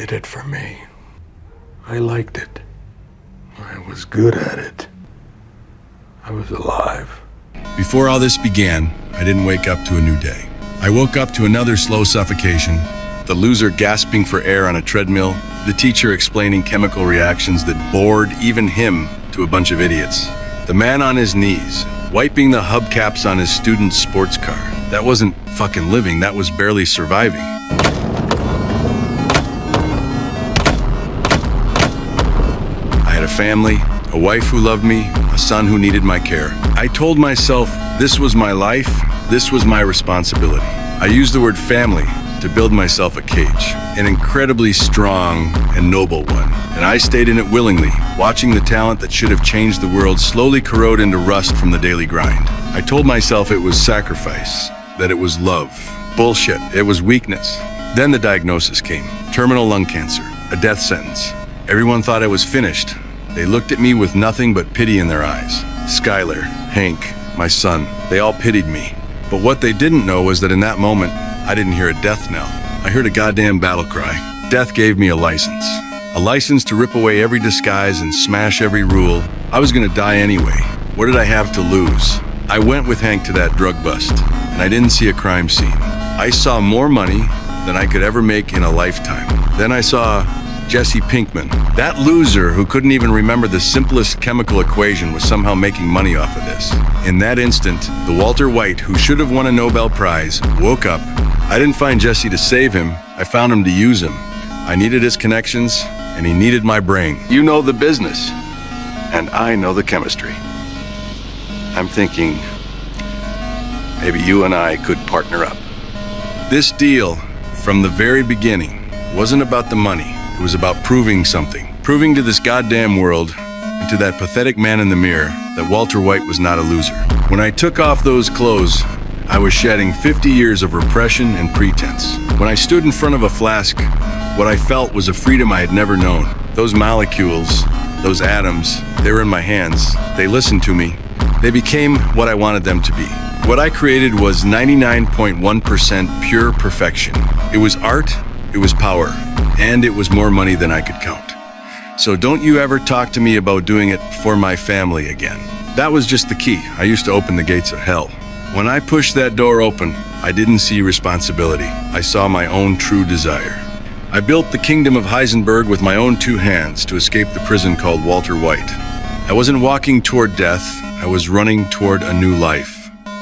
did it for me. I liked it. I was good at it. I was alive. Before all this began, I didn't wake up to a new day. I woke up to another slow suffocation, the loser gasping for air on a treadmill, the teacher explaining chemical reactions that bored even him to a bunch of idiots, the man on his knees, wiping the hubcaps on his student's sports car. That wasn't fucking living, that was barely surviving. I had a family, a wife who loved me, a son who needed my care. I told myself this was my life, this was my responsibility. I used the word family to build myself a cage, an incredibly strong and noble one. And I stayed in it willingly, watching the talent that should have changed the world slowly corrode into rust from the daily grind. I told myself it was sacrifice, that it was love. Bullshit, it was weakness. Then the diagnosis came, terminal lung cancer, a death sentence. Everyone thought I was finished. They looked at me with nothing but pity in their eyes. Skylar, Hank, my son, they all pitied me. But what they didn't know was that in that moment, I didn't hear a death knell. I heard a goddamn battle cry. Death gave me a license to rip away every disguise and smash every rule. I was gonna die anyway. What did I have to lose? I went with Hank to that drug bust, and I didn't see a crime scene. I saw more money than I could ever make in a lifetime. Then I saw Jesse Pinkman. That loser who couldn't even remember the simplest chemical equation was somehow making money off of this. In that instant, the Walter White who should have won a Nobel Prize woke up. I didn't find Jesse to save him, I found him to use him. I needed his connections, and he needed my brain. You know the business, and I know the chemistry. I'm thinking, maybe you and I could partner up. This deal, from the very beginning, wasn't about the money. It was about proving something. Proving to this goddamn world, and to that pathetic man in the mirror, that Walter White was not a loser. When I took off those clothes, I was shedding 50 years of repression and pretense. When I stood in front of a flask, what I felt was a freedom I had never known. Those molecules, those atoms, they were in my hands. They listened to me. They became what I wanted them to be. What I created was 99.1% pure perfection. It was art, it was power, and it was more money than I could count. So don't you ever talk to me about doing it for my family again. That was just the key. I used to open the gates of hell. When I pushed that door open, I didn't see responsibility. I saw my own true desire. I built the kingdom of Heisenberg with my own two hands to escape the prison called Walter White. I wasn't walking toward death, I was running toward a new life.